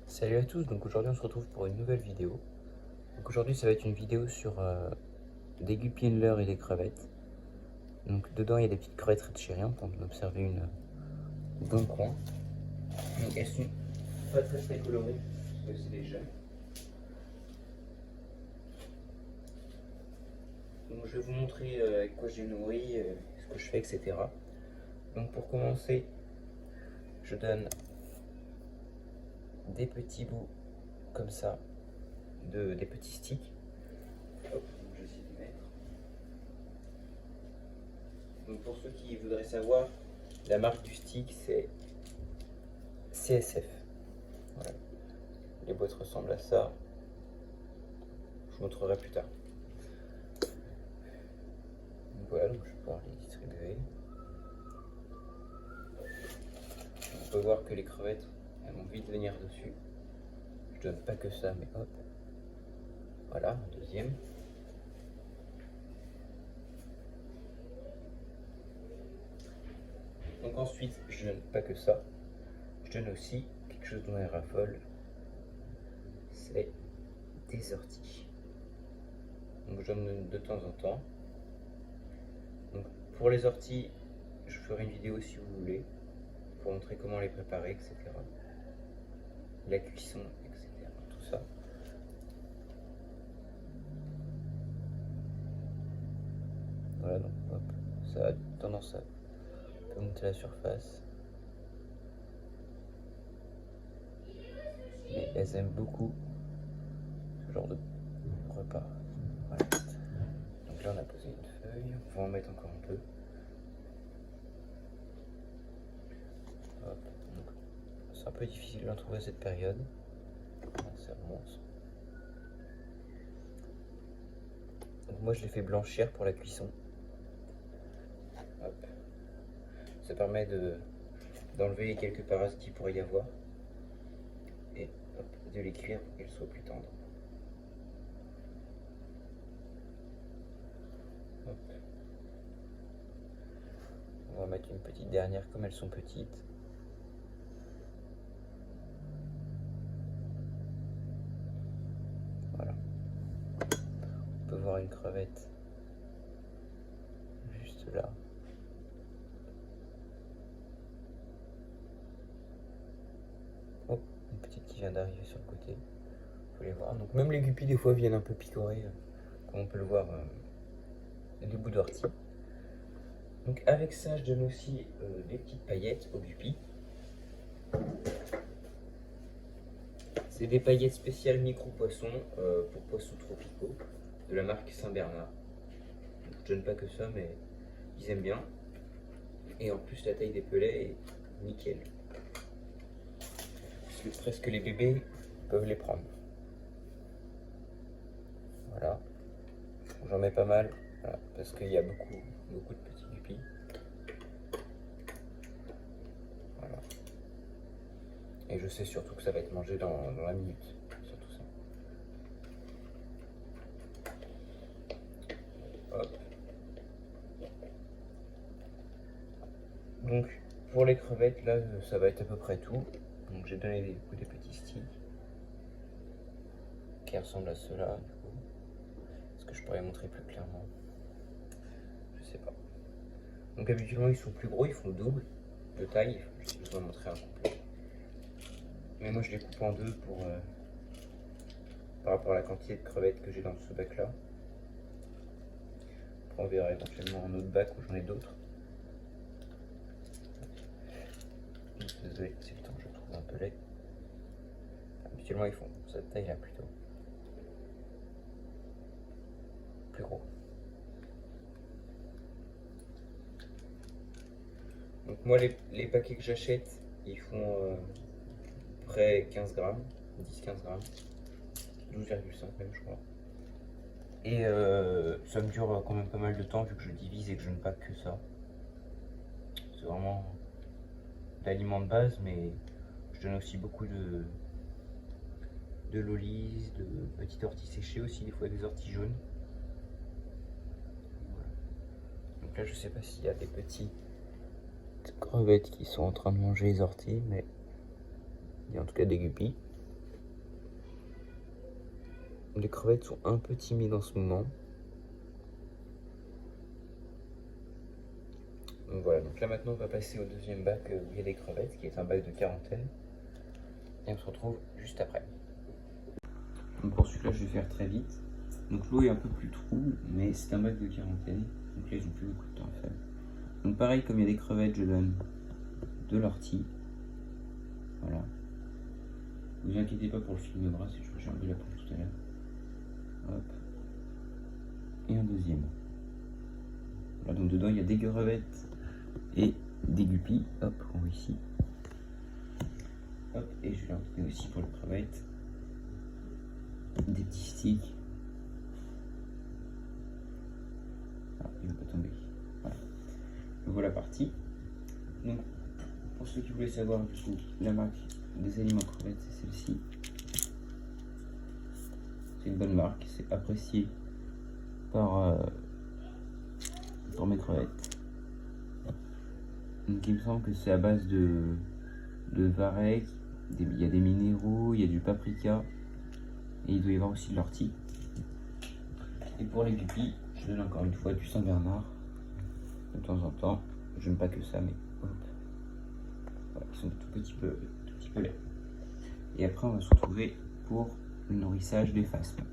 Salut à tous, donc aujourd'hui on se retrouve pour une nouvelle vidéo. Donc aujourd'hui ça va être une vidéo sur des guppies leurres et des crevettes. Donc dedans il y a des petites crevettes red chériens, on peut en observer une dans le coin. Donc elles sont pas très colorées, parce que c'est des jeunes. Donc je vais vous montrer avec quoi je les nourris, ce que je fais, etc. Donc pour commencer, je donne des petits bouts comme ça, des petits sticks. Hop, je vais essayer de mettre. Donc pour ceux qui voudraient savoir, la marque du stick c'est CSF. Voilà. Les boîtes ressemblent à ça. Je vous montrerai plus tard. Donc voilà, donc je vais pouvoir les distribuer. On peut voir que les crevettes, elles vont vite venir dessus. Je donne pas que ça, mais hop. Voilà, un deuxième. Donc ensuite, je donne pas que ça. Je donne aussi quelque chose dont elle raffole. C'est des orties. Donc je donne de temps en temps. Donc pour les orties, je ferai une vidéo si vous voulez, pour montrer comment les préparer, etc. La cuisson, etc. Tout ça. Voilà, donc hop, ça a tendance à monter la surface. Mais elles aiment beaucoup ce genre de repas. Voilà. Donc là on a posé une feuille, on va en mettre encore un peu. C'est un peu difficile d'en trouver à cette période. Ça remonte. Donc moi je les fais blanchir pour la cuisson. Hop. Ça permet d'enlever les quelques parasites qu'il pourrait y avoir. Et hop, de les cuire pour qu'elles soient plus tendres. Hop. On va mettre une petite dernière comme elles sont petites. Voilà. On peut voir une crevette juste là. Oh, une petite qui vient d'arriver sur le côté. Faut les voir. Donc même les guppies des fois viennent un peu picorer, comme on peut le voir, les bouts d'ortie. Donc avec ça, je donne aussi des petites paillettes aux guppies. C'est des paillettes spéciales micro-poissons pour poissons tropicaux de la marque Saint-Bernard. Je donne pas que ça, mais ils aiment bien. Et en plus, la taille des pelets est nickel. Parce que presque les bébés peuvent les prendre. Voilà. J'en mets pas mal, voilà, parce qu'il y a beaucoup de petits guppies. Voilà. Et je sais surtout que ça va être mangé dans la minute. Surtout ça. Hop. Donc pour les crevettes, là, ça va être à peu près tout. Donc j'ai donné des petits sticks qui ressemblent à ceux-là. Est-ce que je pourrais montrer plus clairement? Je sais pas. Donc habituellement ils sont plus gros, ils font double de taille. Je vais vous en montrer un complet. Mais moi je les coupe en deux par rapport à la quantité de crevettes que j'ai dans ce bac là. Après on verra éventuellement un autre bac où j'en ai d'autres. Désolé, c'est le temps que je trouve un peu laid. Habituellement ils font cette taille là plutôt. Plus gros. Donc moi les paquets que j'achète, ils font près 15 grammes, 10-15 grammes, 12,5 même je crois. Et ça me dure quand même pas mal de temps vu que je divise et que je ne pack que ça. C'est vraiment l'aliment de base, mais je donne aussi beaucoup de lollies, de petites orties séchées aussi, des fois des orties jaunes. Voilà. Donc là je sais pas s'il y a des petits crevettes qui sont en train de manger les orties, mais il y a en tout cas des guppies. Les crevettes sont un peu timides en ce moment. Donc voilà, donc là maintenant on va passer au deuxième bac où il y a des crevettes, qui est un bac de quarantaine. Et on se retrouve juste après. Donc pour celui-là je vais faire très vite. Donc l'eau est un peu plus trouble, mais c'est un bac de quarantaine. Donc là ils ont plus beaucoup de temps à faire. Donc pareil, comme il y a des crevettes, je donne de l'ortie. Voilà. Ne vous inquiétez pas pour le film de bras, c'est que j'ai enlevé la poule tout à l'heure. Hop. Et un deuxième. Voilà, donc dedans il y a des crevettes et des guppies. Hop, on voit ici. Hop, et je vais leur donner aussi pour les crevettes des petits sticks. Ah, il ne va pas tomber. Voilà. Donc voilà partie. Donc, pour ceux qui voulaient savoir du coup, la marque des aliments crevettes, c'est celle-ci. C'est une bonne marque, c'est apprécié par mes crevettes. Donc il me semble que c'est à base de varech, il y a des minéraux, il y a du paprika et il doit y avoir aussi de l'ortie. Et pour les guppies, je donne encore une fois du Saint-Bernard de temps en temps. Je n'aime pas que ça, mais hop. Voilà, ils sont tout petit peu laids. Et après on va se retrouver pour le nourrissage des phasmes.